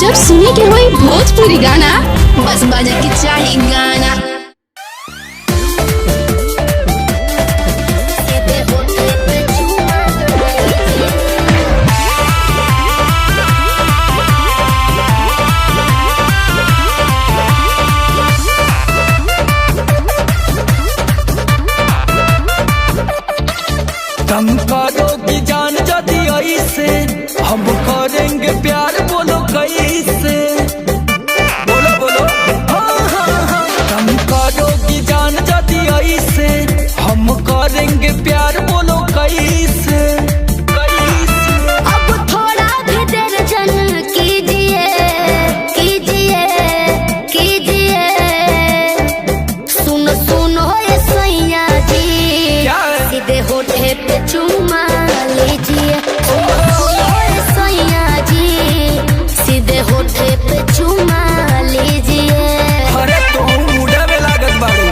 जब सुने के होई भोजपुरी गाना बस बजे के चाही गाना। तुम करोगी जान जदी ऐसे हम करेंगे प्यार, बोलो कैसे? बोलो बोलो हाँ हाँ हाँ। तुम करोगी जान जदी ऐसे हम करेंगे प्यार, बोलो कैसे? अब थोड़ा भी देर जन कीजिए कीजिए कीजिए। सुनो सुनो ये सैया जी, सीधे होठे पे चुम्मा लीजिए। सुनो ये सैया जी, सीधे होठे पे चुम्मा लीजिए। अरे तो मुड़ा में लागत बाड़ू।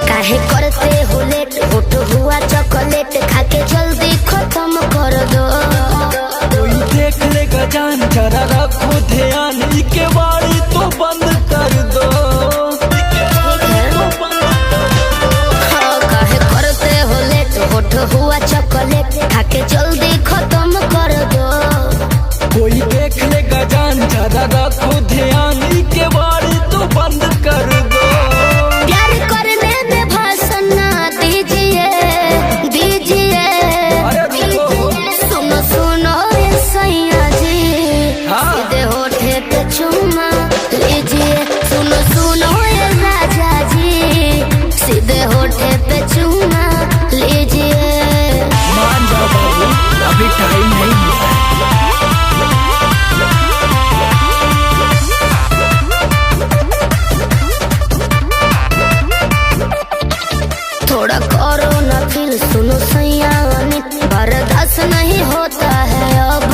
काहे करते हो लेट, होठ हुआ चॉकलेट खाके जल्दी खत्म कर दो। कोई देख लेगा जान, जरा रखो ध्यान, के बारी तो बंद कर दो। हाँ, काहे करते हो लेट, होठ हुआ चॉकलेट खाके जल्दी खत्म कर दो। कोई देख लेगा जान, जरा रखो ध्यान, के बारी तो बंद कर दो। प्यार करने में भाषण ना दीजिए दीजिए। सुनो सुनो ये सैया जी, सीधे होठे पे चुम्मा लीजिए। सुनो सुनो ये राजा जी, सीधे होठे पे चुम्मा लीजिए। मान जाओ बाबू, अभी टाइम नहीं हुआ। थोड़ा करो ना फील, सुनो सैया बर्दाश्त नहीं होता है अब।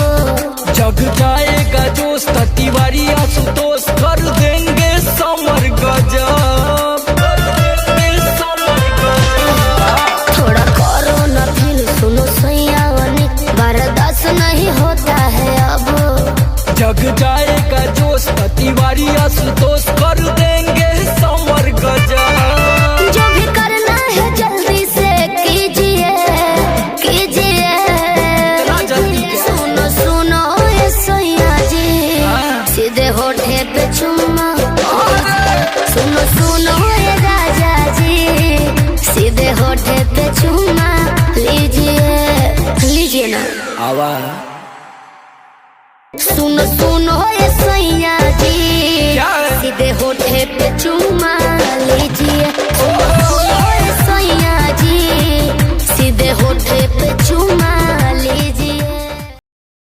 जग जाएगा जोश, तिवारी आशुतोष कर देंगे समर गजब। थोड़ा करो ना फील, सुनो सैया बर्दाश्त नहीं होता है अब। जग जाएगा जोश, तिवारी आशुतोष कर देंगे समर गजब। जो भी करना है जल्दी से कीजिए कीजिए। सुनो सुनो ये सैया जी, सीधे होठे पे चुम्मा। सुनो सुनो ये राजा जी, सीधे होठे पे चुम्मा लीजिए लीजिए ना। आवा सुनो सुनो